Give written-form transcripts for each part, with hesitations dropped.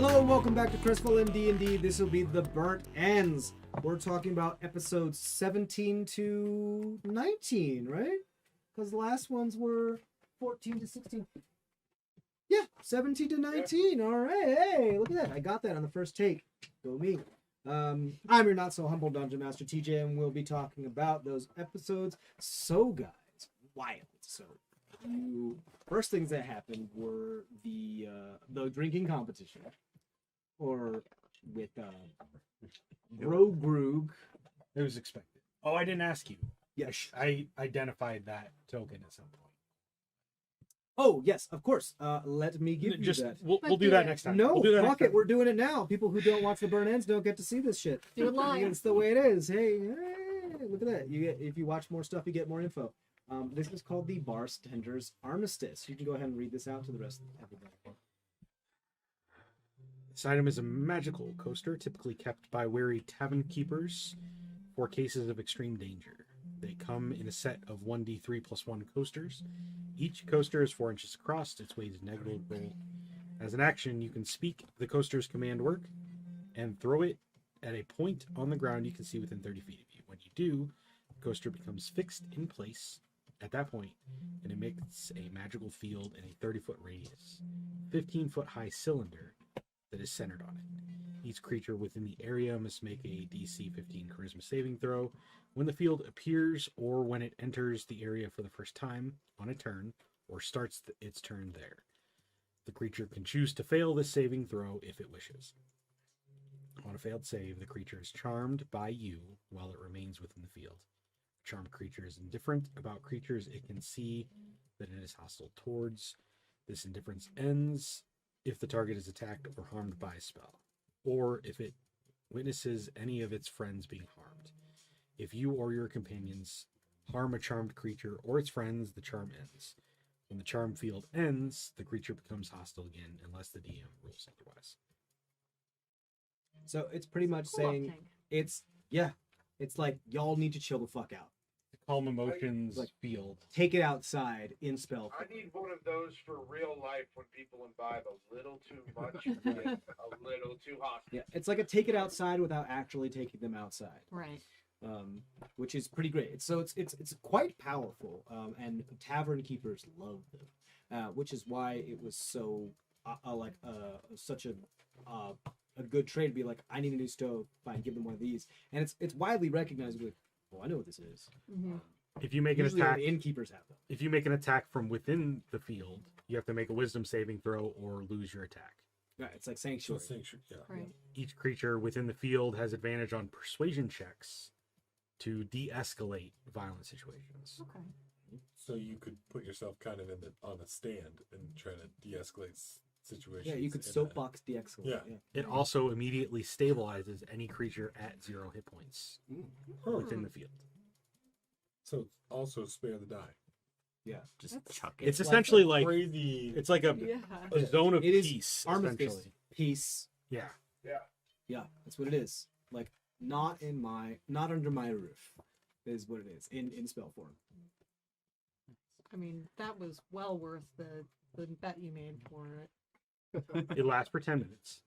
Hello and welcome back to CrestVahllen D&D. This will be the Burnt Ends. We're talking about episodes 17 to 19, right? Because the last ones were 14 to 16. Yeah, 17 to 19. All right. Hey, look at that. I got that on the first take. Go me. I'm your not so humble Dungeon Master TJ, and we'll be talking about those episodes. So, guys, wild. So, first things that happened were the drinking competition, or with Grog. It was expected. Oh, I didn't ask you. Yes. I identified that token at some point. Oh, yes, of course. Let me give you that. We'll do that next time. No, we'll do that fuck next it. We're doing it now. People who don't watch the Burn Ends don't get to see this shit. Do it live. It's the way it is. Hey, look at that. If you watch more stuff, you get more info. This is called the Bartender's Armistice. You can go ahead and read this out to the rest of everybody. This item is a magical coaster, typically kept by wary tavern keepers for cases of extreme danger. They come in a set of 1d3 plus 1 coasters. Each coaster is 4 inches across. Its weight is negligible. As an action, you can speak the coaster's command word and throw it at a point on the ground you can see within 30 feet of you. When you do, the coaster becomes fixed in place at that point and emits a magical field in a 30-foot radius, 15-foot high cylinder that is centered on it. Each creature within the area must make a DC 15 charisma saving throw when the field appears or when it enters the area for the first time on a turn or starts its turn there. The creature can choose to fail this saving throw if it wishes. On a failed save, the creature is charmed by you while it remains within the field. A charmed creature is indifferent about creatures it can see that it is hostile towards. This indifference ends if the target is attacked or harmed by a spell, or if it witnesses any of its friends being harmed. If you or your companions harm a charmed creature or its friends, the charm ends. When the charm field ends, the creature becomes hostile again unless the DM rules otherwise. So it's pretty much saying it's like y'all need to chill the fuck out. The calm emotions field. Take it outside in spell. I need one of those for real life when people imbibe a little too much and get a little too hostile. Yeah, it's like a take it outside without actually taking them outside. Right. Which is pretty great. It's quite powerful, and tavern keepers love them, which is why it was so such a good trade to be like, I need a new stove, fine, give them one of these, and it's widely recognized. Like, oh, I know what this is. Mm-hmm. If you make an Usually attack, only innkeepers have them. if you make an attack from within the field, you have to make a wisdom saving throw or lose your attack. Right, it's like sanctuary. Right. Each creature within the field has advantage on persuasion checks to de-escalate violent situations. Okay. So you could put yourself kind of on a stand and try to de-escalate situations. Yeah, you could soapbox de-escalate. Yeah. It also immediately stabilizes any creature at 0 hit points within the field. So also spare the die. Yeah. Just chuck it. It's essentially like Crazy. it's like a zone of It is peace. armistice, Essentially. peace. Yeah. Yeah, that's what it is. Like, not under my roof, is what it is in spell form. I mean, that was well worth the bet you made for it. It lasts for 10 minutes,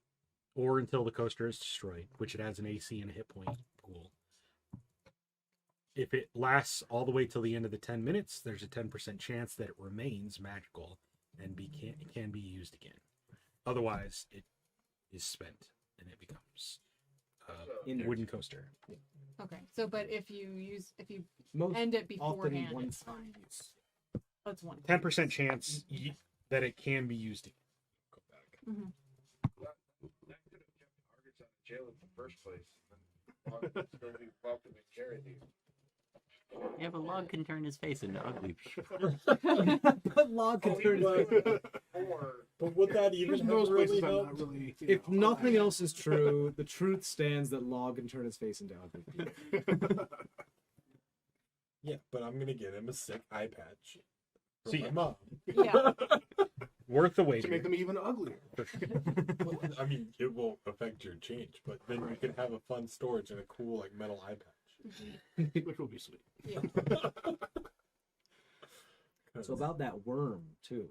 or until the coaster is destroyed, which it has an AC and a hit point pool. If it lasts all the way till the end of the 10 minutes, there's a 10% chance that it remains magical and can be used again. Otherwise, it is spent and it becomes a wooden coaster. Okay. So, but if you Most end it often beforehand, one it's time fine. use. That's one. 10% chance that it can be used again. Go back. Mm-hmm. That could have kept targets out of jail in the first place. And then it's going to be welcome and carry these. Yeah, but Log can turn his face into ugly people. But log can turn his face. But would that even have really helped? If nothing else is true, the truth stands that log can turn his face into ugly people. Yeah, but I'm gonna get him a sick eye patch. See, My mom. Yeah. Worth the To wait. make them even uglier. Well, I mean, it will affect your change, but then you can have a fun storage and a cool like metal eye patch. Which will be sweet. Yeah. So about that worm too.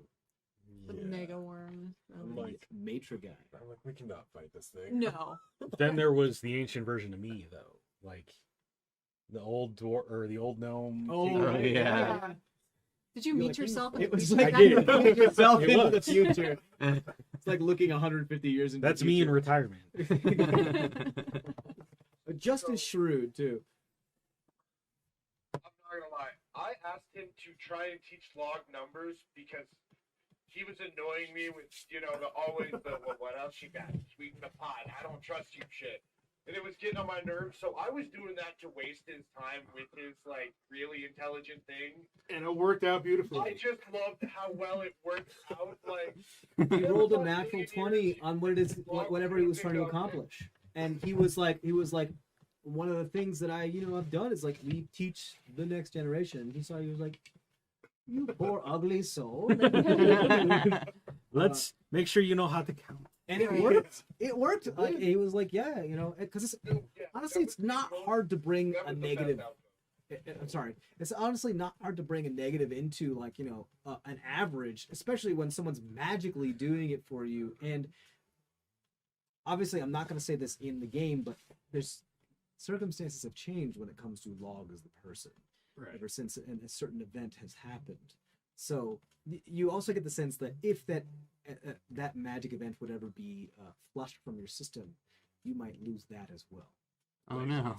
The mega worm. I'm like Matra guy. I'm like, we cannot fight this thing. No. Then there was the ancient version of me, though, like the old or the old gnome. Oh, yeah. Did you You're meet like, yourself in It the was future? like I did. looking yourself It into the was. future. It's like looking 150 years into That's the me in future. retirement. Just as shrewd too. I'm not gonna lie. I asked him to try and teach log numbers because he was annoying me with, the well, what else you got? Sweeten the pot. I don't trust you shit. And it was getting on my nerves, so I was doing that to waste his time with his, really intelligent thing. And it worked out beautifully. I just loved how well it worked out. He rolled a natural 20 on whatever he was trying to accomplish. And he was like, one of the things that I've done is we teach the next generation. He was like, you poor ugly soul. Let's make sure you know how to count. And it worked. It worked. He was like, yeah, because honestly, it's not hard to bring a negative. I'm sorry. It's honestly not hard to bring a negative into an average, especially when someone's magically doing it for you. And obviously, I'm not going to say this in the game, but there's circumstances have changed when it comes to Log as the person. Right. Ever since a certain event has happened. So you also get the sense that if that magic event would ever be flushed from your system, you might lose that as well. Oh no.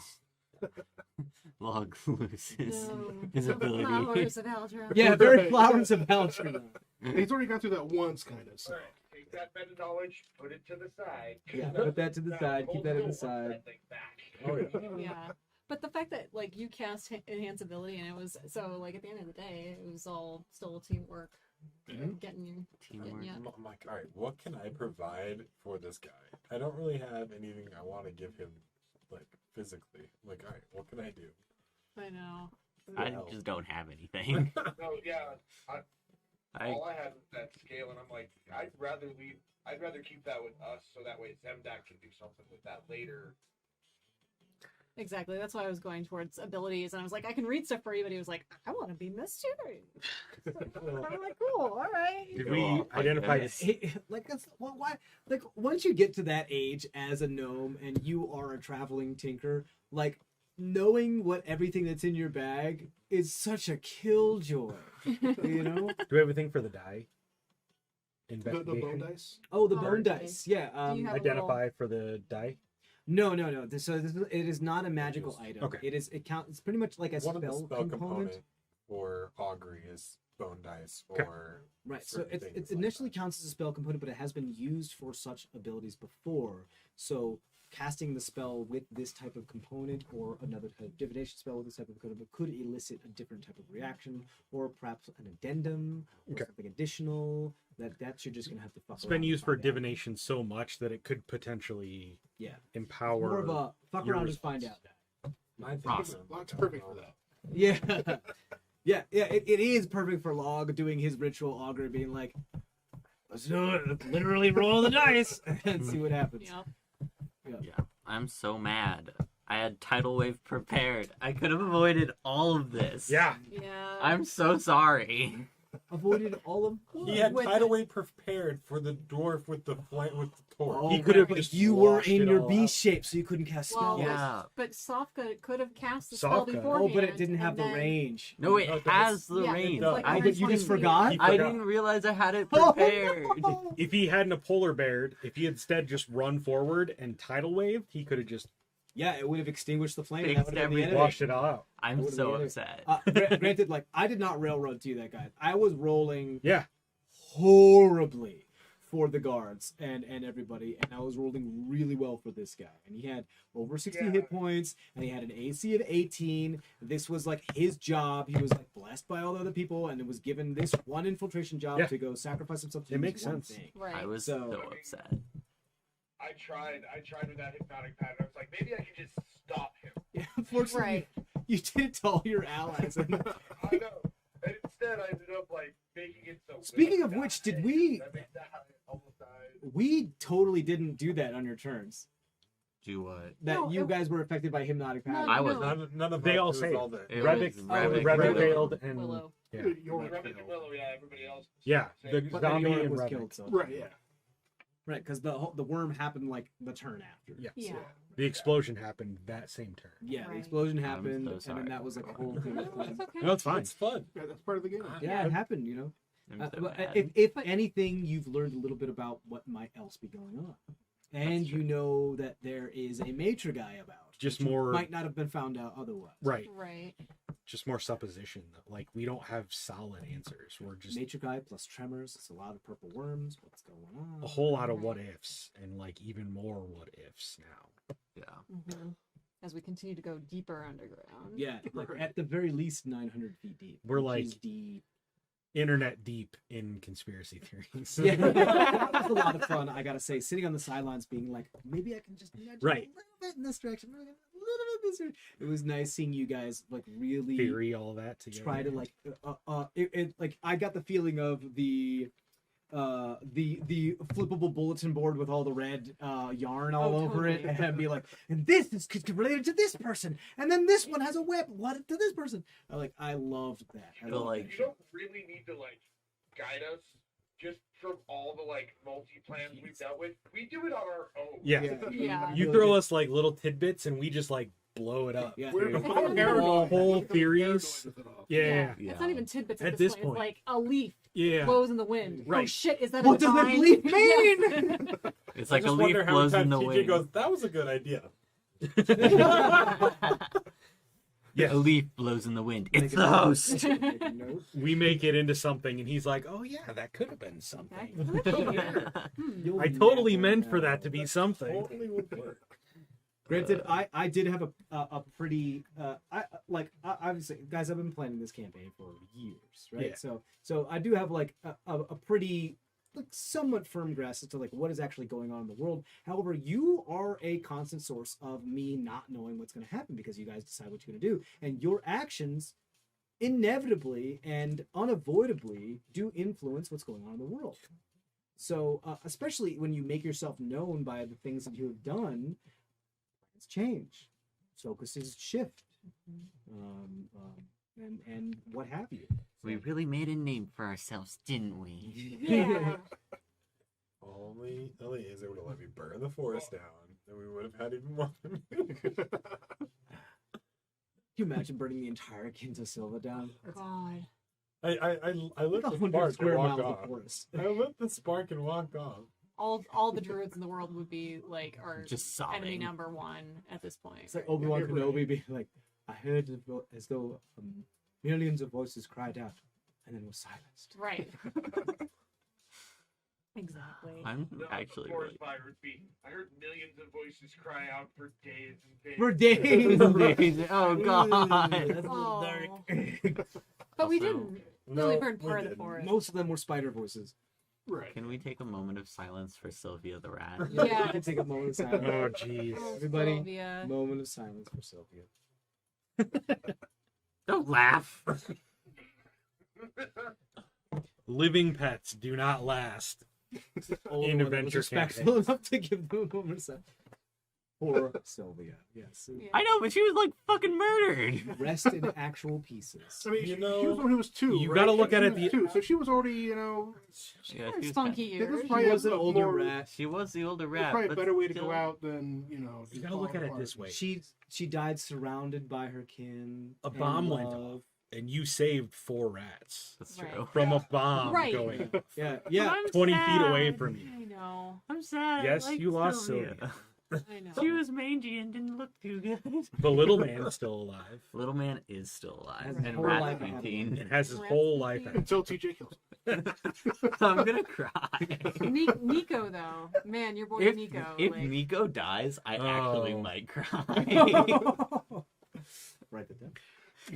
Log loses No. his The ability. flowers of Eldra. Yeah, very flowers of Eldra. He's already gone through that once, kind of. So. Alright, take that bit of knowledge, put it to the side. Yeah, put that to the side, keep that to the side. Oh yeah. Yeah. But the fact that you cast enhance ability and it was at the end of the day it was all still teamwork, getting you. Teamwork. Yeah. I'm like, all right, what can I provide for this guy? I don't really have anything I want to give him, physically. Like, all right, what can I do? I know. I just don't have anything. No, yeah. I All I had was that scale, and I'm like, I'd rather keep that with us, so that way Zemdak can do something with that later. Exactly. That's why I was going towards abilities, and I was like, I can read stuff for you, but he was like, I want to be mysterious. I'm like, cool, all right. Did Go we off like identify this. Why? Once you get to that age as a gnome and you are a traveling tinker, knowing what everything that's in your bag is such a killjoy. Do we have a thing for the die? The bone Investigation. dice? Oh, the Oh, bone okay. dice. Yeah. Do you have a Identify for the die. No. It is not a magical item. Okay. It counts. It's pretty much like a One of the spell spell component. for augury is bone dice Okay. or Right. So certain it things like initially that. counts as a spell component, but it has been used for such abilities before. So casting the spell with this type of component or another type of divination spell with this type of component could elicit a different type of reaction, or perhaps an addendum or Okay. something additional that you're just gonna have to fuck It's around been and used for find out. divination so much that it could potentially Yeah. empower. More of a fuck your around and find out. response. I think Awesome. so. Well, it's perfect for that. Yeah. Yeah. It is perfect for Log doing his ritual augury, being like, let's do it. Let's literally roll the dice and see what happens. Yep. Yeah, I'm so mad. I had tidal wave prepared. I could have avoided all of this. Yeah. Yeah. I'm so sorry. Avoided all of He had With tidal wave prepared for the dwarf with the torch. Oh, He could have but just you were washed in it your all beast shape, so you couldn't cast Well, spells. Yeah. But Sofka could have cast the spell Sofka. beforehand. Oh, but it didn't have and the then- range. No, it No, it has does. the Yeah, range. it's like I Oh, but you just forgot? I didn't realize I had it Oh, prepared. no. If he hadn't a polar bear, if he instead just run forward and tidal waved, he could have just Yeah, it would have extinguished the flame. And Fixed that would have been the everything. end of washed it all out. I'm would've so been it. upset. Granted, I did not railroad to you that guy. I was rolling Yeah. horribly for the guards and everybody, and I was rolling really well for this guy. And he had over 60 Yeah. hit points, and he had an AC of 18. This was his job. He was blessed by all the other people, and it was given this one infiltration job Yeah. to go sacrifice himself to It do makes this one sense. thing. Right. I was So- so upset. I tried with that hypnotic pattern. I was like, maybe I could just stop him. Yeah, unfortunately, Right. you did it to all your allies. And I know. And instead, I ended up making it so. Speaking Will of which, died. did we- That makes that almost died. we totally didn't do that on your turns. Do what? That No, you it- guys were affected by hypnotic No, pattern. I was no. None of They us, all it was say all the It Revic, was Revic, Revic Willow. failed, and Willow. yeah, You're Revic and Willow, yeah, everybody else. yeah, Same the thing. But zombie York and was Revic. killed, so. Right, yeah. Right, because the worm happened like the turn after. Yes. Yeah. The explosion happened that same turn. Yeah, the Right. explosion I'm happened, so and sorry. then that was like a whole thing. No, it's okay. No, it's fine. It's fun. Yeah, that's part of the game. Yeah, it happened. You know. I'm so But mad. if But- anything, you've learned a little bit about what might else be going on, and you know that there is a maitre guy about. Just which more- might not have been found out otherwise. Right. Right. Just more supposition. Like, we don't have solid answers. We're just Maitre guy plus tremors. It's a lot of purple worms. What's going on? a whole lot of what ifs, and like even more what ifs now. Yeah. Mhm. As we continue to go deeper underground. Yeah, like at the very least 900 feet deep. We're which like- is deep. Internet deep in conspiracy theories. Yeah, that was a lot of fun. I gotta say, sitting on the sidelines, being like, maybe I can just nudge Right. a little bit in this direction, a little bit this direction. It was nice seeing you guys like really Theory, all that together. try to like, like I got the feeling of the flippable bulletin board with all the red yarn all Oh, over it, totally. and be like, and this is related to this person, and then this one has a whip. What to this person? I loved that. I Feel loved like- that You shit. don't really need to like guide us just from all the like multi plans we've dealt with. We do it on our own. Yeah. Yeah. You throw us like little tidbits, and we just like blow it up. Yeah. We're dude. It's not even paranoid. whole We're theories. paranoid with it all. Yeah. Yeah. It's not even tidbits At at this this point. point. It's like a leaf Yeah. blows in the wind. Oh Right. shit, is that What a does that vine? leaf Yes. mean? It's I like a just leaf wonder how blows many in the times TJ wind. goes, that was a good idea. Yes. A leaf blows in the wind. Make It's a the note. host. Make a note. We make it into something, and he's like, "Oh yeah, that could have been That something." could be. Hmm. You'll I totally never meant for know. that to be something. Totally would work. Granted, I did have a pretty obviously, guys, I've been planning this campaign for years, right? Yeah. So I do have like a pretty like somewhat firm grasp as to like what is actually going on in the world. However, you are a constant source of me not knowing what's going to happen because you guys decide what you're going to do, and your actions inevitably and unavoidably do influence what's going on in the world. So especially when you make yourself known by the things that you have done, plans change, focuses shift, and what have you. We really made a name for ourselves, didn't we? Yeah. Only Eliezer would have let me burn the forest down, then we would have had even more. Can you imagine burning the entire Quinta Silva down? God. I lit Like the 100 spark square and miles walked of off. forest. I lit the spark and walked off. All the druids in the world would be like our Just enemy sobbing. number one at this point. It's like Obi-Wan Yeah, Kenobi being like, I heard as though millions of voices cried out and then was silenced. Right. Exactly. I'm The actually forest really. fire would be. I heard millions of voices cry out for days and days. For days. Oh god. That's a little Oh. dark. But we Also- didn't really No, burn we part of the didn't. forest. Most of them were spider voices. Right. Can we take a moment of silence for Sylvia the rat? Yeah. We can take a moment of silence. Oh jeez. Oh, Everybody, Sylvia. moment of silence for Sylvia. Don't laugh. Living pets do not last. Older In one that adventure was respectful enough to give them a moment of silence. For Sylvia, yes. Yeah. I know, but she was like fucking murdered. Rest in actual pieces. I mean, You she know, was the one who was 2. you right? gotta look She at it was the- 2, so she was already, Yeah, Her she was spunky Yeah, this ears. is probably She was an a older more- rat. She was the older There's rat. probably a but better way to still- go out than, You just gotta look falling at it apart. this way. She died surrounded by her kin. A and bomb went love. off, and you saved 4 rats That's Right. true. from a bomb Right. going off. Yeah, But yeah. I'm 20 feet sad. away from you. I know. I'm sad. Yes, I like you lost Sylvia. I know. She was mangy and didn't look too good. The little man's still alive Little man is still alive, Has his and whole rat life ahead of him. 18. and has his Rats whole and life things. ahead. Until TJ kills him. I'm gonna cry. Nico though, man, your boy If, Nico. if like, Nico dies, I actually Oh. might cry. Write that down.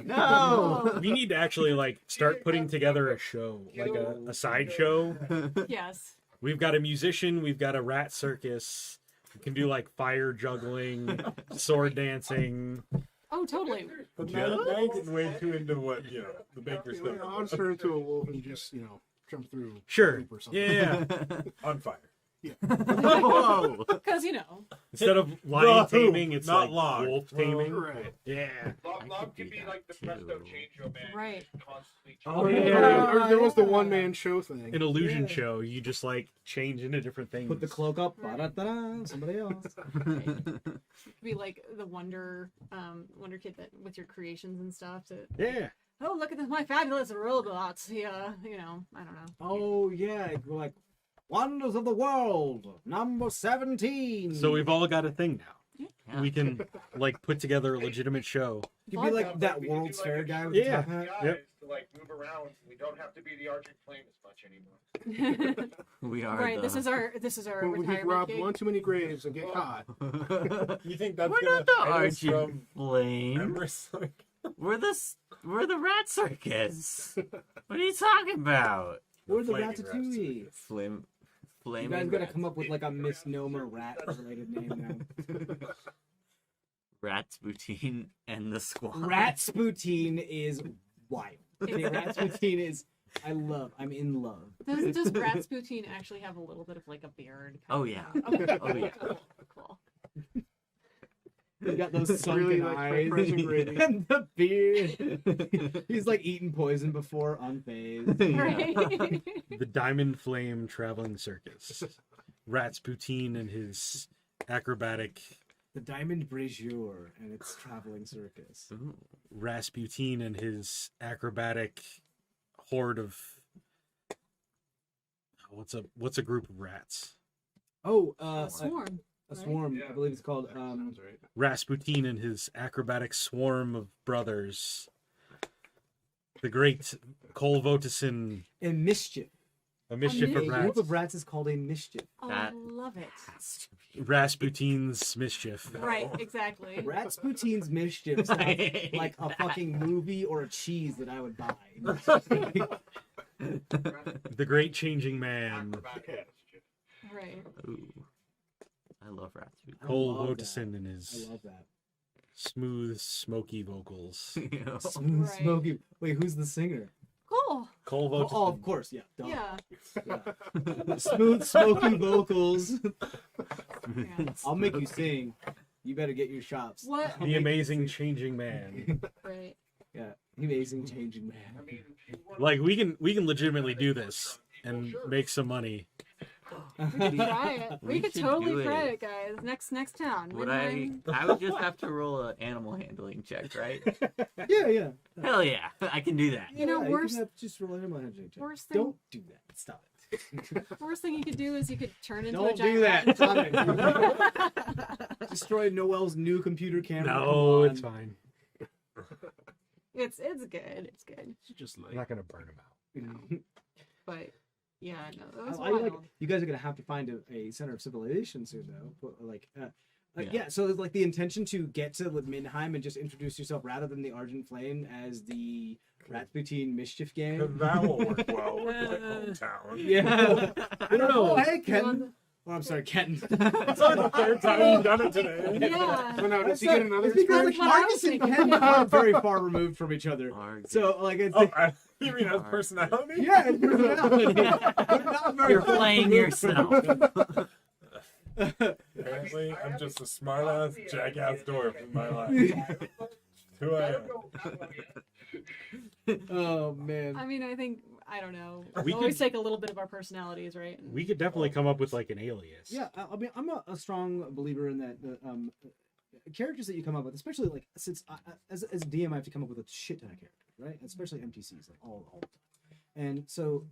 No. We need to actually like start putting together a show, like a sideshow. yes. We've got a musician, we've got a rat circus. We can do like fire juggling, sword dancing. Oh, totally. But now you're getting way too into what, the baker You stuff. know, I'll just turn into a wolf and just, jump through. a Sure. loop or something. Yeah. On fire. Whoa! Because Instead of lion Log, taming, it's not like log. wolf taming. Right. Yeah. I Log could can do be that like the too. Presto Change Man. Right. Constantly Oh, changing. yeah. There was the yeah. one-man show thing. An illusion Yeah. show, you just like change into different things. Put the cloak up, ba-da-da-da, somebody else. it could be like the Wonder Kid that with your creations and stuff. Yeah. Oh, look at this, my fabulous robots. Yeah, I don't know. Oh yeah, we're like Wonders of the World, number 17. So we've all got a thing now. Yeah. We can like put together a legitimate show. You could be like Yeah, that but we could World's do, Fair a guy with show the Yeah. top hat. guys Yep. to like move around. We don't have to be the Argent Flame as much anymore. We are Right. the... This is our Well, we've retirement robbed gig. one too many graves and get caught. You think that's We're gonna not the hide us Archie from Flame. Everest? Like, We're the rat circus. What are you talking about? Or the flaming Ratatouille. rats. Flame. You Flame. guys gotta come up with like a misnomer rat-related name now. Ratspoutine and the Squad. Ratspoutine is wild. Okay, Ratspoutine is. I'm in love. Does Ratspoutine actually have a little bit of like a beard? Oh yeah. Okay. Oh yeah. Cool. He's got those sunken Really like eyes fresh and gritty. and the beard. He's like eaten poison before, unfazed. Right. The Diamond Flame Traveling Circus. Ratspoutine and his acrobatic The Diamond Brazier and its traveling circus. Ooh. Rasputin and his acrobatic horde of what's a group of rats? Oh, Swarm. a swarm. Yeah. I believe it's called. Sounds right. Rasputin and his acrobatic swarm of brothers. The great Kolvotison, And mischief. a mischief A of A rats. group of rats is called a mischief. Oh, That- I love it. Has to be. Rasputin's mischief. Right. Exactly. Rasputin's mischief sounds Right. like a fucking movie or a cheese that I would buy. The great changing man. Acrobatic mischief. Right. Ooh. I love Ratspoutine. I Cole love Woteson that. and I his love that. smooth, smoky vocals. You know? Smooth, Right. smoky. Wait, who's the singer? Cool. Cole Oh, Woteson. of course, yeah. Duh. Yeah. Smooth, smoky vocals. Yeah. I'll make you sing. You better get your chops. What? I'll The make amazing you sing. changing man. Right. Yeah, the amazing changing I man. mean, if you want Like we can legitimately do this and make some money. We could try it. We We could should totally do try it. it, guys. Next town. Would Midnight. I would just have to roll an animal handling check, right? Yeah, yeah. Hell yeah, I can do that. You know, Yeah, worst- can have just roll him on a worst thing- Don't do that. Stop it. Worst thing you could do is you could turn into a Don't giant do that. rat. Stop it. Destroy Noel's new computer camera. No, Come it's on. fine. It's good. It's good. It's just I'm like not gonna burn him out. But yeah, no, that was I wild. like, you guys are gonna have to find a center of civilization soon, though. But, Yeah. yeah. So it's like the intention to get to Midheim and just introduce yourself rather than the Argent Flame as the Rasputin Mischief Gang. that will work well with like hometown. Yeah. I don't know. Hey, You want Ken. Oh, I'm sorry, Ken. It's like the third time you've done it today. Yeah. so now does he get another It's because That's what I was Marcus and thinking. Ken are very far removed from each other. Arg- So like it's Oh, you mean as personality? yeah, it's personality. They're not very You're far playing removed yourself. Apparently, I'm just a smart ass jackass dwarf in my life. Who I am. Oh man. I mean, I don't know. We Always could- take a little bit of our personalities, right? We could definitely come up with like an alias. Yeah, I mean, I'm a strong believer in that. Characters that you come up with, especially like since as a DM, I have to come up with a shit ton of characters, right? Especially MTCs, like all the time. And so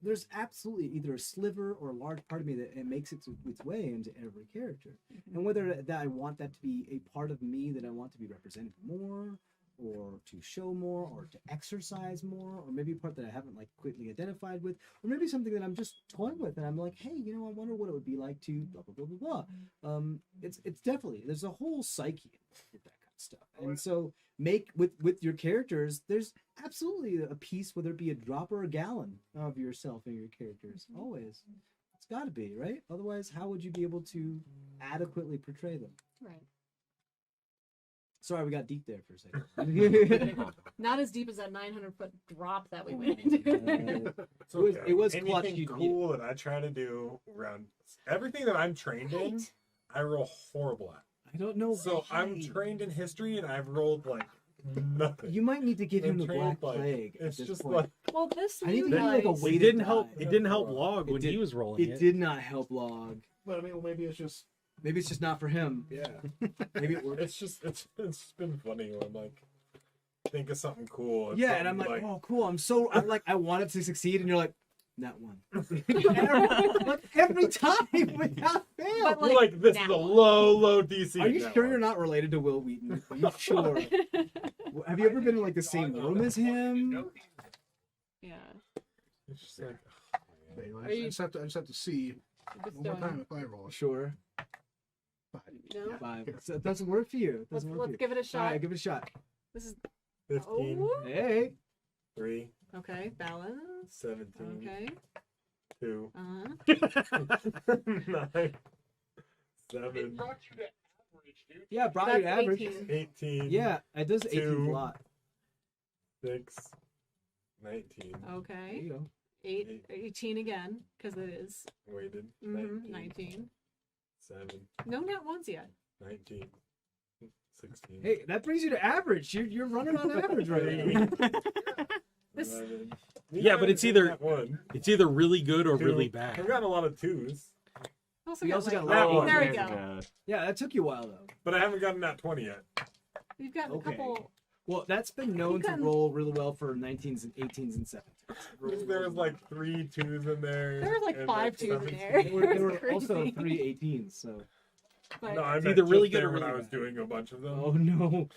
there's absolutely either a sliver or a large part of me that it makes its way into every character, and whether that I want that to be a part of me that I want to be represented more, or to show more, or to exercise more, or maybe a part that I haven't like quickly identified with, or maybe something that I'm just toying with, and I'm like, hey, you know, I wonder what it would be like to blah blah blah blah blah. It's definitely there's a whole psyche with that kind of stuff, and so make with your characters, there's absolutely a piece, whether it be a drop or a gallon of yourself in your characters. Always, it's got to be right. Otherwise, how would you be able to adequately portray them? Right. Sorry, we got deep there for a second. Not as deep as that 900-foot drop that we went into. It was Anything clutch. You cool that I try to do around everything that I'm trained in, Right. I roll horrible at. I don't know. So I'm why. trained in history, and I've rolled like nothing. You might need to give him I'm the trained, Black like, Plague. at It's this just point. like Well, this I need to new give you like a guys- way It to didn't die. help. It didn't help log It when did- he was rolling It did not help log. But I mean, well, maybe it's just Maybe it's just not for him. yeah. Maybe it works. It's just it's been funny when I'm like think of something cool. Yeah, and I'm like, oh, cool. I'm like, I want it to succeed, and you're like, not one. every time without fail. But, you're like this is now. a low DC. Are you That sure one. you're not related to Will Wheaton? Are you sure? Have you ever been in like the same room as him? Yeah. It's just like anyway, Are you- I just have to see Just one more don't- time if I roll. Sure. No. 5. So it doesn't work for you. It Let's, doesn't work for let's you. give it a All shot. right, give it a shot. This is 15, oh. Hey. 3, Okay, balance. 17, Okay. 2, Uh-huh. 9, 7, It brought you to average, dude. Yeah, brought you That's to average. 18. 18, Yeah, it does 18 2. a lot. 6, 19, There Okay. you go. 18 again, because it is weighted, 19. 19, 7, No net ones yet. 19, 16, Hey, that brings you to average. You're running on average right now. This- 11. Yeah, but it's either- that one. It's either really good or 2. really I've bad. got a lot of 2s, We also got that a one. There we Oh, go. God. Yeah, that took you a while though. but I haven't gotten that 20 yet. We've got a Okay. couple. Well, that's been known to gotten- roll really well for 19s and 18s and 17s. There was like 3 2s in there. There were like and 5 twos in 17. there. There were It's also crazy. 3 18s. So. But No, I It's meant either really just good there or when really I was bad. doing a bunch of them. Oh no.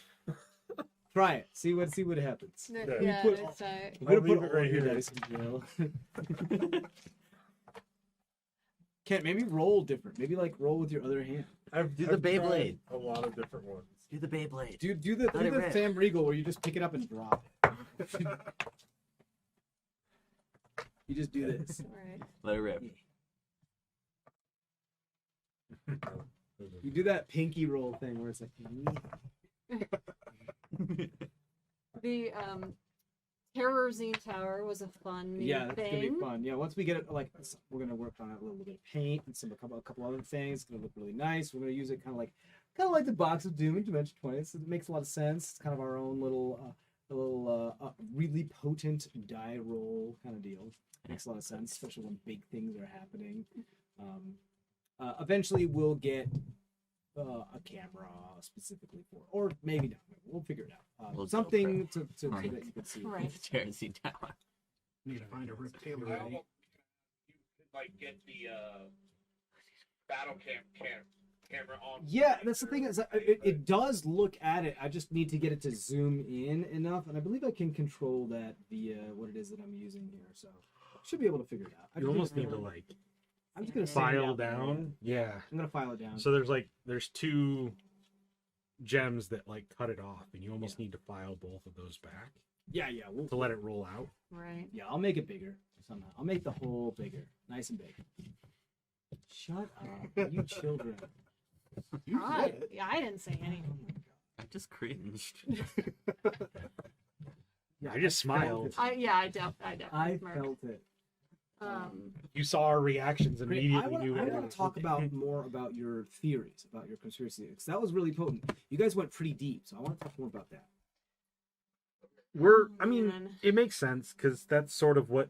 Try it. See what happens. no, Yeah. yeah, put- it's I'm I'll gonna leave put it all right your here. dice in jail. Can't maybe roll different. Maybe like roll with your other hand. Do the I've tried Beyblade. A lot of different ones. Do the Beyblade. Do the Let it rip. Sam Riegel where you just pick it up and drop it. You just do this. Alright. Let it rip. You do that pinky roll thing where it's like. The Terror Zine Tower was a fun new Yeah, that's thing. gonna be fun. Yeah, once we get it, like we're gonna work on it a little bit of paint and a couple other things. It's gonna look really nice. We're gonna use it kind of like the box of Doom in Dimension 20. It makes a lot of sense. It's kind of our own little really potent die roll kind of deal. Makes a lot of sense, especially when big things are happening. Eventually, we'll get a camera specifically for, or maybe not. We'll figure it out. We'll go Something to so Right. that you can see. Right. Jersey Tower. Need to find a rip table. I almost you could like get the battle camera on. Yeah, that's the thing is it does look at it. I just need to get it to zoom in enough, and I believe I can control that via what it is that I'm using here. So should be able to figure it out. I You just almost need need to like I'm just gonna sand it file out there. down. Yeah. I'm gonna file it down. So there's 2 gems that like cut it off, and you almost need to file both of those back yeah, we'll to let it roll out. Right. Yeah, I'll make it bigger somehow. I'll make the hole bigger, nice and big. Shut up, you children. I didn't say anything. I just cringed. Yeah, I just smiled. I definitely I smirked. felt it. You saw our reactions and immediately knew I what want to talk about more about your theories, about your conspiracy theories. That was really potent. You guys went pretty deep, so I want to talk more about that. I mean, Man. it makes sense because that's sort of what,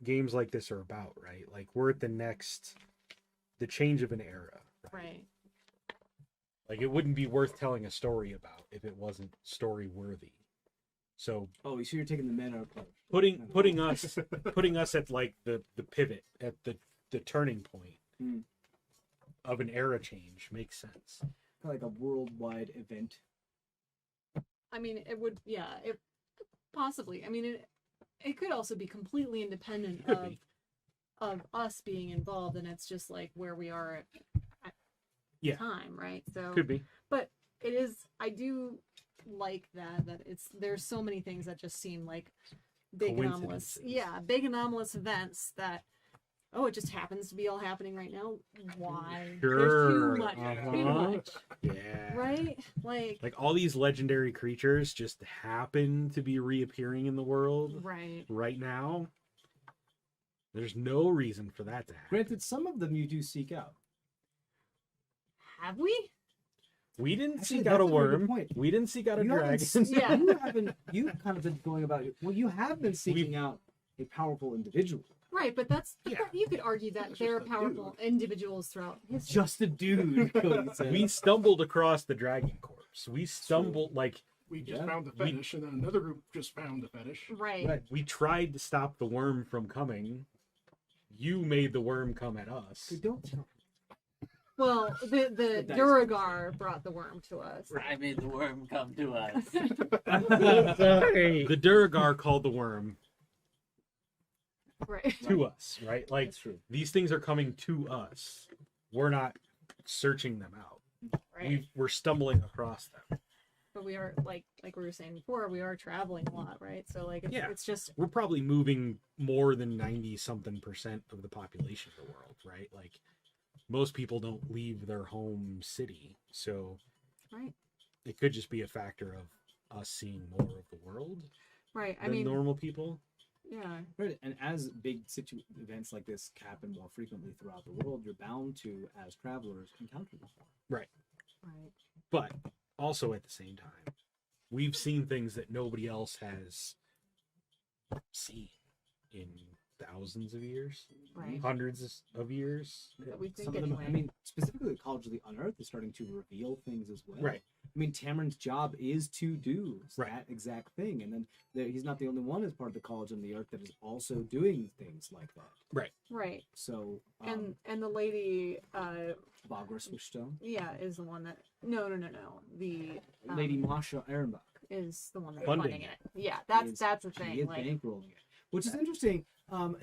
games like this are about, right? Like we're at the change of an era. Right. Like it wouldn't be worth telling a story about if it wasn't story worthy. So Oh, you see, you're taking the meta approach. putting us at like the pivot at the turning point Mm. of an era change makes sense. Kind of like a worldwide event. I mean, it would. Yeah. It possibly. I mean, it could also be completely independent Could of be. of us being involved, and it's just like where we are at Yeah. time, right? So Could be. But it is. I do like that there's so many things that just seem like big anomalous. Coincidences. Yeah, big anomalous events that oh, it just happens to be all happening right now. Why? Sure. There's too much. Too Uh-huh. much. Yeah. Right? Like all these legendary creatures just happen to be reappearing in the world Right. right now. There's no reason for that to happen. Granted, some of them you do seek out. Have we? We didn't Actually, seek that's out a a very good worm. point. We didn't seek out a You haven't dragon. s- Yeah. You haven't. You've kind of been going about it. Well, you have been seeking out a powerful individual. Right, but that's Yeah. you could argue that It's there are just a powerful individuals throughout history. Just a dude. Cody said. We stumbled across the dragon corpse. We stumbled like We just Yeah. found the We- fetish, and then another group just found the fetish. Right. Right. we tried to stop the worm from coming. You made the worm come at us. We don't tell. Well, the dice. Duragar brought the worm to us. I made the worm come to us. The Duragar called the worm Right. to us, right? Like That's true. these things are coming to us. We're not searching them out. Right. We're stumbling across them. But we are like we were saying before, we are traveling a lot, right? So like it's, Yeah. it's just We're probably moving more than 90 something percent of the population of the world, right? Like most people don't leave their home city. So right. it could just be a factor of us seeing more of the world Right. I than mean, normal people. yeah. Right, and as big events like this happen more frequently throughout the world, you're bound to, as travelers, encounter them. Right. But also at the same time, we've seen things that nobody else has seen in thousands of years, Right. hundreds of years. But we think Some of them, anyway. I mean, specifically the College of the Unearthed is starting to reveal things as well. Right. I mean, Tamron's job is to do Right. that exact thing, and then he's not the only one as part of the College of the Earth that is also doing things like that. right. So, And the lady Bagra Swishstone, yeah, is the one that no. The Lady Masha Ehrenbach, is the one that's Funding funding it. Yeah, that's is- that's the she thing. is Like bankrolling it, which is interesting.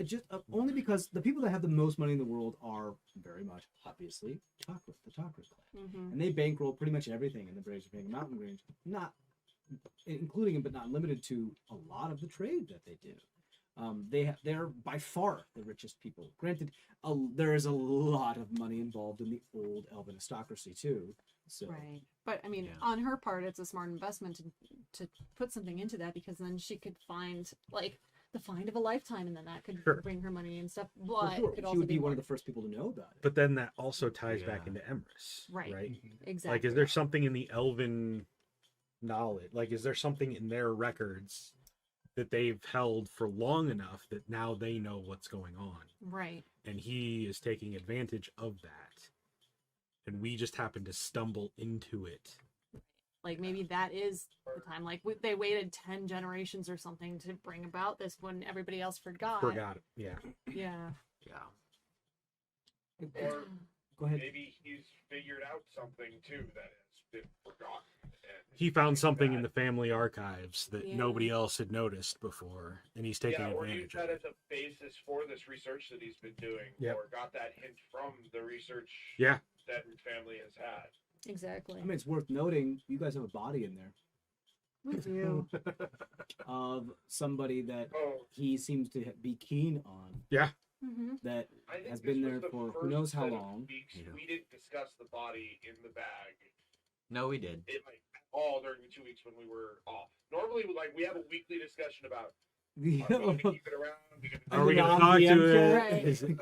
Just only because the people that have the most money in the world are very much obviously the Chakra clan. mhm. And they bankroll pretty much everything in the Brazier Ping Mountain Range, not including but not limited to a lot of the trade that they do. They're by far the richest people. Granted, there is a lot of money involved in the old elven aristocracy too. So Right. But I mean, Yeah. on her part, it's a smart investment to put something into that because then she could find like the find of a lifetime, and then that could Sure. bring her money and stuff. for But sure, it could she also would be one more- of the first people to know about it. But then that also ties back Yeah. into Emrys, Right. right? exactly. Like, is there something in the elven knowledge? Like, is there something in their records that they've held for long enough that now they know what's going on? right? And he is taking advantage of that. And we just happen to stumble into it. Like maybe that is the time. Like they waited 10 generations or something to bring about this when everybody else forgot. Forgot it. Yeah. Yeah. Yeah. Or Go ahead. maybe he's figured out something too that has been forgotten. And He found using something in that- the family archives that Yeah. nobody else had noticed before, and he's taking or use advantage of that it. as a basis for this research that he's been doing, Yep. or got that hint from the research Yeah. that his family has had. Exactly. I mean, it's worth noting you guys have a body in there We do. of somebody that Oh, he seems to be keen on. hmm That I think has this been was there the for who first knows how set of long. weeks Yeah. we didn't discuss the body in the bag. No, we did. It like all during the 2 weeks when we were off. Normally, like we have a weekly discussion about The, are we going to keep it around? Are we And going the to talk to non-DM it? Right. Is it?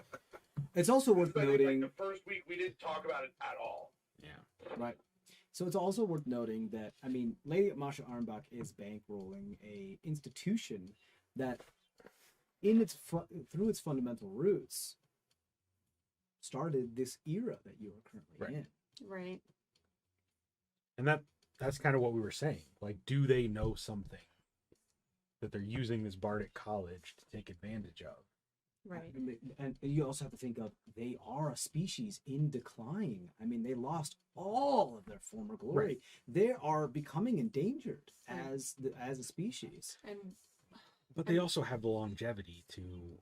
it's also worth But I think, noting, like the first week we didn't talk about it at all. right? So it's also worth noting that I mean, Lady Masha Armbach is bankrolling a institution that, in its through its fundamental roots, started this era that you are currently Right. in. Right. And that's kind of what we were saying. Like, do they know something that they're using this bardic college to take advantage of? Right. And you also have to think of they are a species in decline. I mean, they lost all of their former glory. Right. They are becoming endangered Right. as a species. And But they also have the longevity to.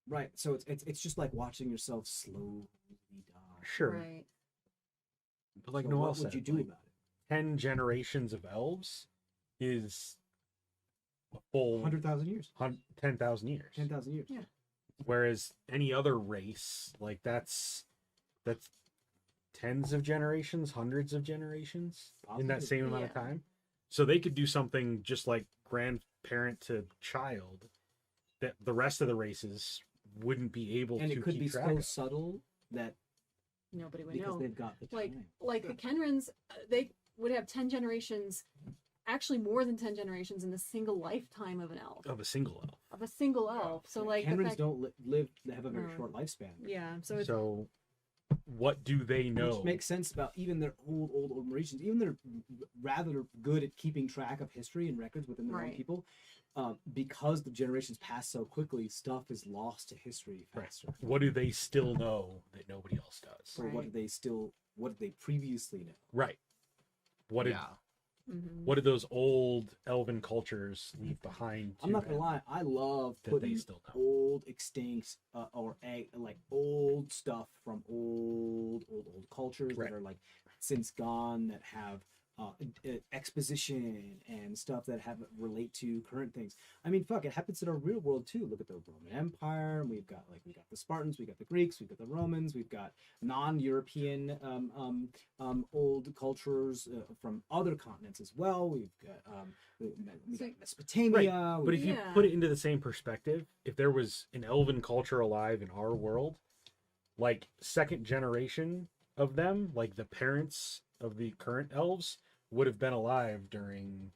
Right. So it's just like watching yourself slowly die. Sure. right. But like So Noel what said, would you do like, about it? 10 generations of elves is a full 100,000 years. 10,000 years. 10,000 years. Yeah. Whereas any other race, like that's tens of generations, hundreds of generations in that same amount of Yeah. time. So they could do something just like grandparent to child that the rest of the races wouldn't be able And to it could keep be track so of. subtle that Nobody would because know. they've got the Like time. the Kenrans, they would have 10 generations, actually more than 10 generations in the single lifetime of an elf, Of a single elf. of a single elf. So like the Kenrans fact, don't live; they have a very No. short lifespan. yeah. So it's So what do they know? Which makes sense about even their old regions. Even they're rather good at keeping track of history and records within their own Right. people. Because the generations pass so quickly, stuff is lost to history Right. faster. What do they still know that nobody else does? Or what Right. did they previously know? Right. What did Yeah. mhm. what did those old elven cultures leave behind? I'm to not gonna them lie, I love that putting they still know. old extinct like old stuff from old cultures Right. that are like since gone, that have exposition and stuff that have relate to current things. I mean, fuck, it happens in our real world too. Look at the Roman Empire. We got the Spartans, we got the Greeks, we got the Romans, we've got non-European old cultures from other continents as well. We've got we got Mesopotamia. But if you Yeah. put it into the same perspective, if there was an elven culture alive in our world, like second generation of them, like the parents of the current elves, would have been alive during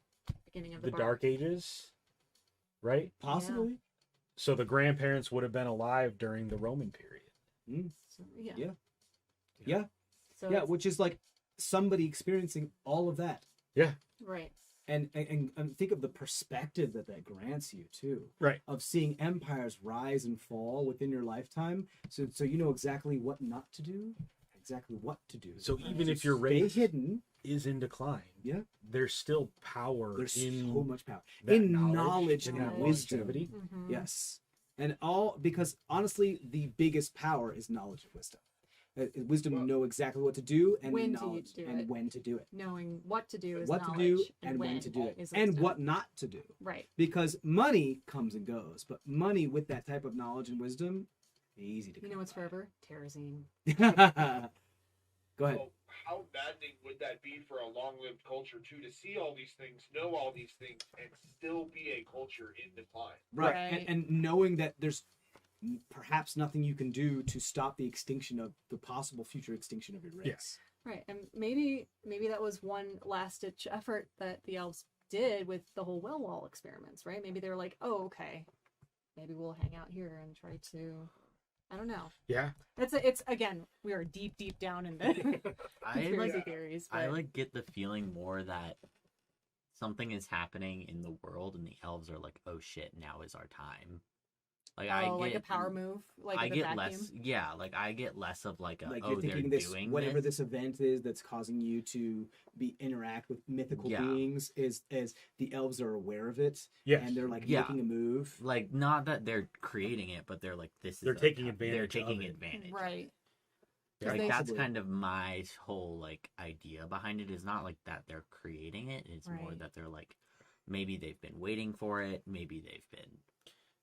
Beginning of the the Dark Ages, right? possibly. So the grandparents would have been alive during the Roman period. So, yeah. Yeah. Yeah. So Yeah, it's- which is like somebody experiencing all of that. right. And think of the perspective that grants you too, Right. of seeing empires rise and fall within your lifetime, so you know exactly what not to do, exactly what to do. So Right. even if your Stay race hidden, is in decline, Yeah. there's still power there's in so much power that in knowledge and and that wisdom. longevity. Mhm. Yes, and all because honestly, the biggest power is knowledge and wisdom. Wisdom Well- to know exactly what to do, and When to knowledge do and it. when to do it. Knowing what to do is What to knowledge, do and when to do it, is and wisdom. what not to do. Right. Because money comes and goes, but money with that type of knowledge and wisdom, easy to You come know what's by. forever? Terrazine. Go ahead. So how maddening would that be for a long-lived culture too, to see all these things, know all these things, and still be a culture in decline? Right. Right. And knowing that there's perhaps nothing you can do to stop the extinction of the possible future extinction of your race. Yes. Right. And maybe that was one last ditch effort that the elves did with the whole well wall experiments, right? Maybe they were like, oh, okay, maybe we'll hang out here and try to, I don't know. Yeah. It's again, we are deep down in the I conspiracy like theories. I but- like get the feeling more that something is happening in the world and the elves are like, oh shit, now is our time. Like oh, I get like a power move, like I the get vacuum. less like I get less of like a Like oh you're they're thinking this doing whatever this. this event is that's causing you to interact with mythical Yeah. beings is as the elves are aware of it Yes. and they're like Yeah. making a move. Like not that they're creating it, but they're like this is They're a taking They're advantage of taking it. advantage. Right. Like they- that's Possibly. kind of my whole like idea behind it is not like that they're creating it. It's more Right. that they're like maybe they've been waiting for it. Maybe they've been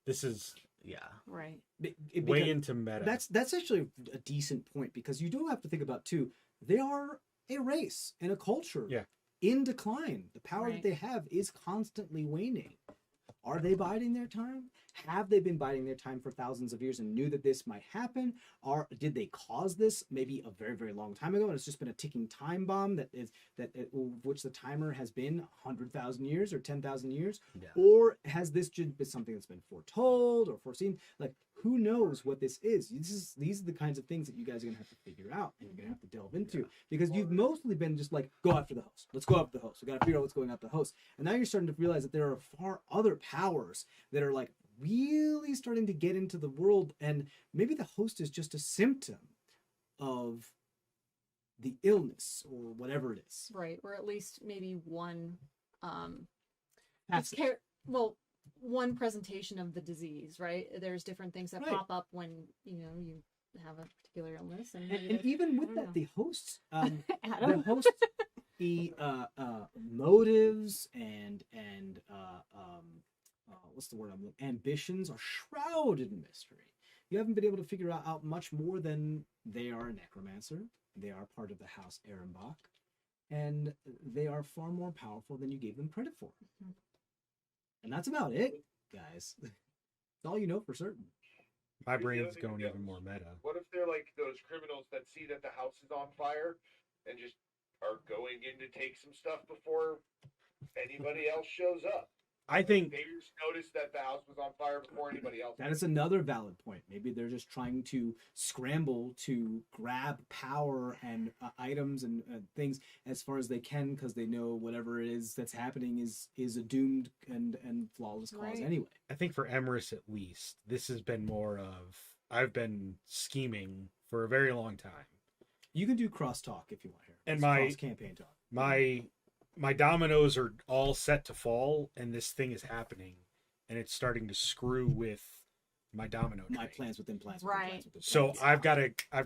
This is yeah. Right. way Because into meta. that's actually a decent point because you do have to think about too. They are a race and a culture Yeah. in decline. The power Right. that they have is constantly waning. Are they biding their time? Have they been biding their time for thousands of years and knew that this might happen? Or did they cause this maybe a very, very long time ago and it's just been a ticking time bomb which the timer has been 100,000 years or 10,000 years? Yeah. Or has this just been something that's been foretold or foreseen? Like, who knows what this is? These are the kinds of things that you guys are gonna have to figure out and you're gonna have to delve into because you've mostly been just like, go after the host. Let's go after the host. We gotta figure out what's going after the host. And now you're starting to realize that there are far other powers that are like really starting to get into the world, and maybe the host is just a symptom of the illness or whatever it is. Right. Or at least maybe one That's one presentation of the disease, right? There's different things that Right. pop up when, you have a particular illness and, and even with I that, don't the hosts, Adam. the hosts, the motives and what's the word I'm looking? Ambitions are shrouded in mystery. you haven't been able to figure out much more than they are a necromancer. They are part of the House Ehrenbach, and they are far more powerful than you gave them credit for. Mhm. And that's about it, guys. That's all you know for certain. My Here's the brain's other thing going with even the more elves. meta. What if they're like those criminals that see that the house is on fire and just are going in to take some stuff before anybody else shows up? I think They just noticed that the house was on fire before anybody else. That is another valid point. Maybe they're just trying to scramble to grab power and items and things as far as they can because they know whatever it is that's happening is a doomed and flawless cause Right. anyway. I think for Emerus at least, this has been more of I've been scheming for a very long time. You can do crosstalk if you want here. And It's my- cross campaign talk. My dominoes are all set to fall, and this thing is happening, and it's starting to screw with my domino My train. plans within plans. Right. Plans within So plans. I've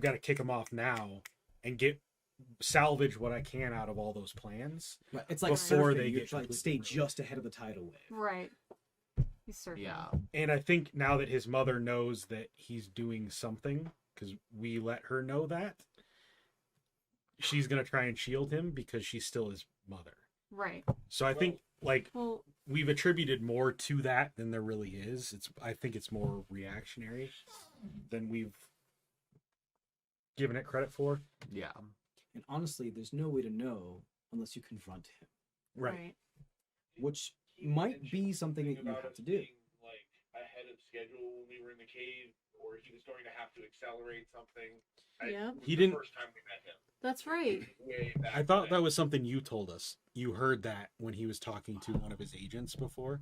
got to kick them off now and salvage what I can out of all those plans. Right. It's like before surfing. they You're get trying to completely stay ruined. just ahead of the tidal wave. Right. He's surfing. Yeah. And I think now that his mother knows that he's doing something, because we let her know that, she's gonna try and shield him because she's still his mother. Right. So I think like Well, we've attributed more to that than there really is. I think it's more reactionary than we've given it credit for. Yeah. And honestly, there's no way to know unless you confront him, right. which He might mentioned be something that you about have us to do. being, like ahead of schedule when we were in the cave, or he was going to have to accelerate something. Yeah. It was He the didn't- First time we met him. That's right. Way back I thought when. that was something you told us. You heard that when he was talking to one of his agents before.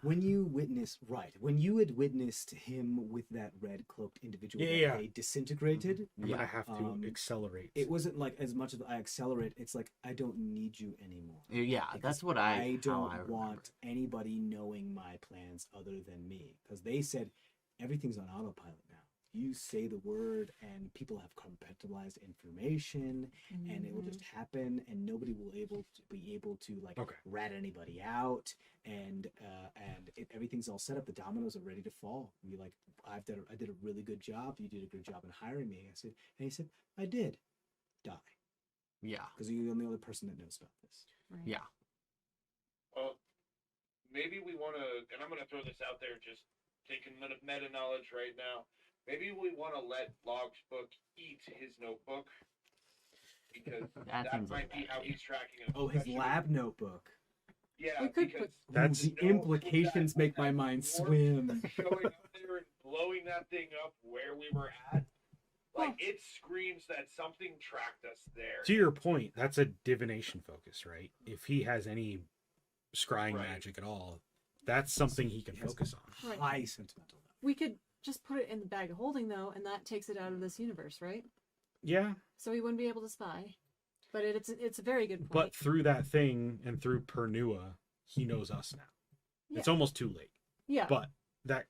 When you had witnessed him with that red cloaked individual that Yeah. they disintegrated, I'm gonna have to Um, accelerate. it wasn't like as much as I accelerate, it's like I don't need you anymore. Yeah, Because that's what I how don't I remember. want anybody knowing my plans other than me. Because they said everything's on autopilot now. You say the word and people have compartmentalized information and it will just happen and nobody will be able to like Okay. rat anybody out and everything's all set up. The dominoes are ready to fall. And you're like, I did a really good job. You did a good job in hiring me. I said, and he said, I did. Die. Yeah. Because you're the only other person that knows about this. Right. Yeah. Well, maybe we want to, and I'm going to throw this out there, just taking meta knowledge right now. Maybe we want to let Log's book eat his notebook because that seems like might be a bad how idea. he's tracking it. Oh, his especially- lab notebook. Yeah, We could because put- That's- the no, implications with make that my mind warp swim. Showing up there and blowing that thing up where we were at, like it screams that something tracked us there. To your point, that's a divination focus, right? If he has any scrying Right. magic at all, that's something he can He has focus on. Right. High sentimental. We could just put it in the bag of holding though, and that takes it out of this universe, right? Yeah, So he wouldn't be able to spy. But it's a very good point. but through that thing and through Pernua, he knows us now. It's Yeah. almost too late. yeah, But that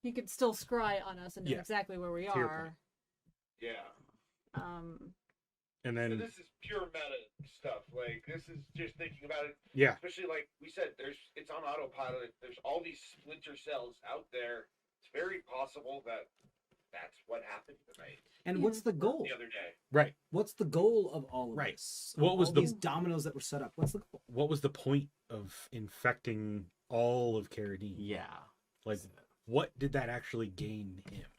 he could still scry on us and know Yeah. exactly where we To your are. point. Yeah. and So then this is pure meta stuff. Like this is just thinking about it. yeah, Especially like we said, it's on autopilot. There's all these splinter cells out there. It's very possible that that's what happened tonight, And Yeah. what's the goal? the other day. right. What's the goal of all of Right. this? What Of was all the- these dominoes that were set up? What's the goal? What was the point of infecting all of Carradine? Yeah. Like, what did that actually gain him?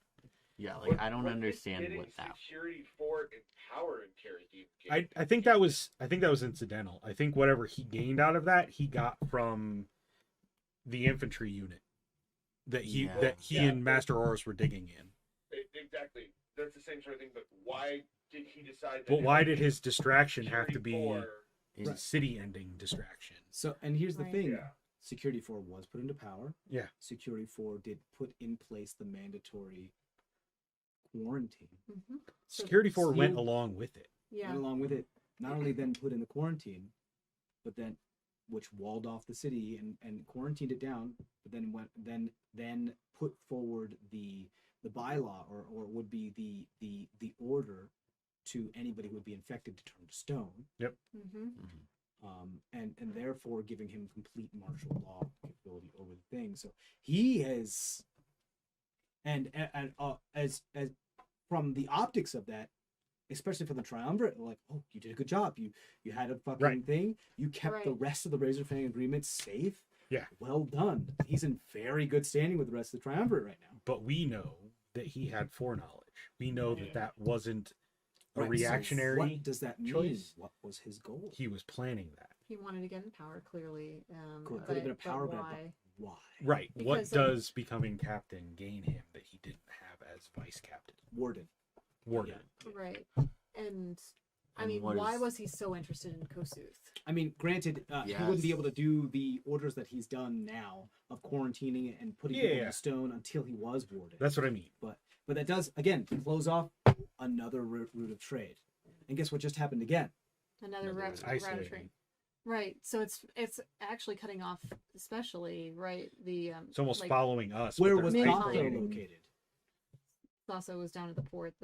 Yeah, like What- I don't what did understand getting what that. security for and power in Carradine gave? I think that was incidental. I think whatever he gained out of that, he got from the infantry unit that he Yeah. Yeah. and Master Oros were digging in. Exactly. That's the same sort of thing. But why did he decide? That But it why was did his distraction have to security be for- a city-ending distraction? So, and here's the Right. thing: Yeah. Security 4 was put into power. Yeah. Security 4 did put in place the mandatory quarantine. Mhm. So Security 4 went sealed- along with it. Yeah. And along with it, not only then put in the quarantine, but then which walled off the city and quarantined it down, but then then put forward the bylaw or would be the order to anybody who would be infected to turn to stone, Mm-hmm. and therefore giving him complete martial law capability over the thing. So he has and as from the optics of that, especially for the triumvirate, like, oh, you did a good job. You had a fucking Right. thing. You kept the Right. rest of the Razorfang agreement safe. Yeah. Well done. He's in very good standing with the rest of the triumvirate right now. But we know that he had foreknowledge. We know that that wasn't a Right, so reactionary what does that mean? choice. What was his goal? He was planning that. He wanted to get in power, clearly. Could but, have been a power but grab, why? but why? Right. What Because, like- does becoming captain gain him that he didn't have as vice captain? Warden. Warden. Right. And I And mean, what why is- was he so interested in Kosuth? I mean, granted, he wouldn't be Yes. able to do the orders that he's done now of quarantining and putting Yeah, people yeah. in stone until he was warden. That's what I mean. But that does again close off another route of trade. And guess what just happened again? Another Another route It's route of isolating. trade. Right. So it's actually cutting off, especially right the It's almost like, following us. Where but was they're Min- Papa isolating. located? Sasso was down at the port.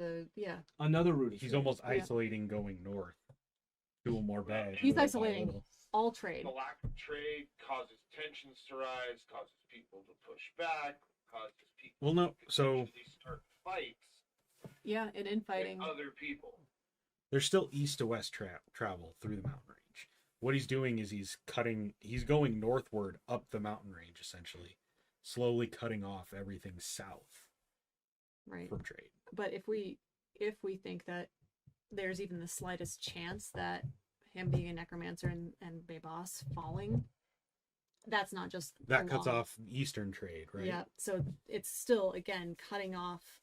Another route of He's trade. almost Yeah. isolating going north. Do more bad. He's little by isolating. little. all trade. The lack of trade causes tensions to rise, causes people to push back, causes people Well, no. to So potentially start fights Yeah, and infighting. with other people. there's still east to west travel through the mountain range. What he's doing is he's going northward up the mountain range, essentially, slowly cutting off everything south Right. from trade. But if we think that there's even the slightest chance that him being a necromancer and Bebas falling, that's not just That cuts along- off eastern trade, right? Yeah, so it's still again cutting off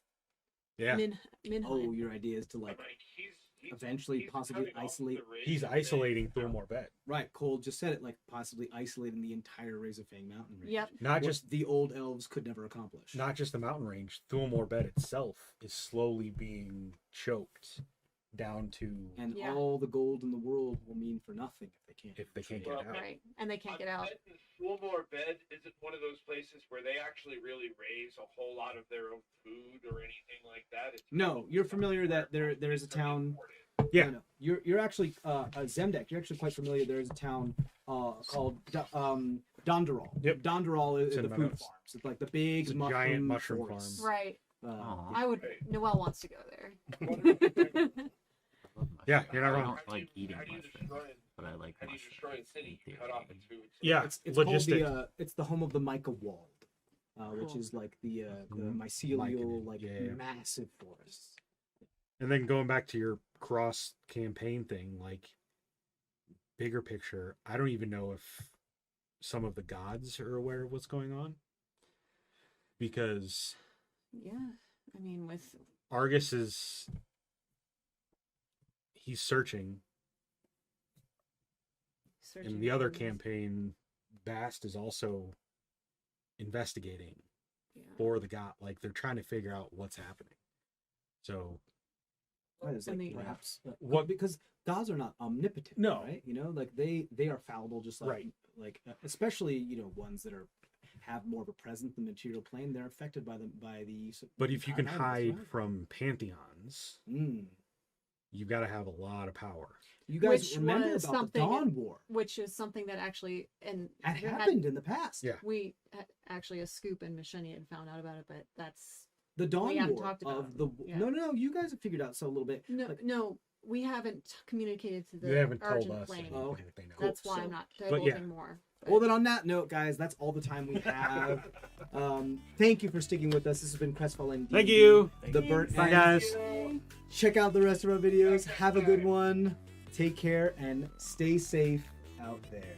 Yeah. Minheim. Oh, your idea is to Like he's eventually he's possibly cutting off isolate- the race He's of isolating things. Thulmore Bed. right. Cole just said it, like possibly isolating the entire Razorfang mountain range. Yep. Not What just the old elves could never accomplish. the mountain range. Thulmore Bed itself is slowly being choked down to and Yeah. all the gold in the world will mean for nothing if they can't. get Well, out. Right, and they can't get out. Fulmore Bed isn't one of those places where they actually really raise a whole lot of their own food or anything like that. It's No, you're familiar that there is a town. imported. Yeah. No. You're actually Zemdek. You're actually quite familiar. There is a town called Donderal. Yep. Donderal is It's in the the food meadows. farms. It's like the big It's a giant mushroom forests. farm. Right. Uh, I would. Right. Noelle wants to go there. I love Yeah, mushrooms. you're not I wrong. don't like eating how do you mushrooms, destroy but I like how do you mushrooms. destroy a city? in Cut off theory. its food. Yeah, it's called logistic. it's the home of the Mica Wald, which Cool. is like the Mhm. mycelial, Myconid, like yeah. massive forests. And then going back to your cross campaign thing, like bigger picture, I don't even know if some of the gods are aware of what's going on. Because Yeah, I mean, with Argus he's searching. searching In the other for- campaign, Bast is also investigating yeah. for the god. Like they're trying to figure out what's happening. So Right, it's And like the- perhaps What- because gods are not omnipotent. No. Right? You know, like they are fallible, just like Right. especially ones that have more of a presence in the material plane. They're affected by the. but if you can environment, hide right? from pantheons, Mm. you got to have a lot of power. You guys Which remember was about the something- Dawn War? Which is something that actually and That there had- happened in the past. Yeah. we actually a scoop and Machini had found out about it, but that's The Dawn haven't War talked about of the it. Yeah. no, you guys have figured out so a little bit. no, Like- no. We haven't communicated to the They haven't told Argent us Flame. anything Oh, okay. that they know. Cool. That's why So- I'm not But divulging yeah. more. Well, then on that note, guys, that's all the time we have. Thank you for sticking with us. This has been CrestVahllen. Thank you. The Burnt Bye, Ends. guys. Check out the rest of our videos. Have a good one. Take care and stay safe out there.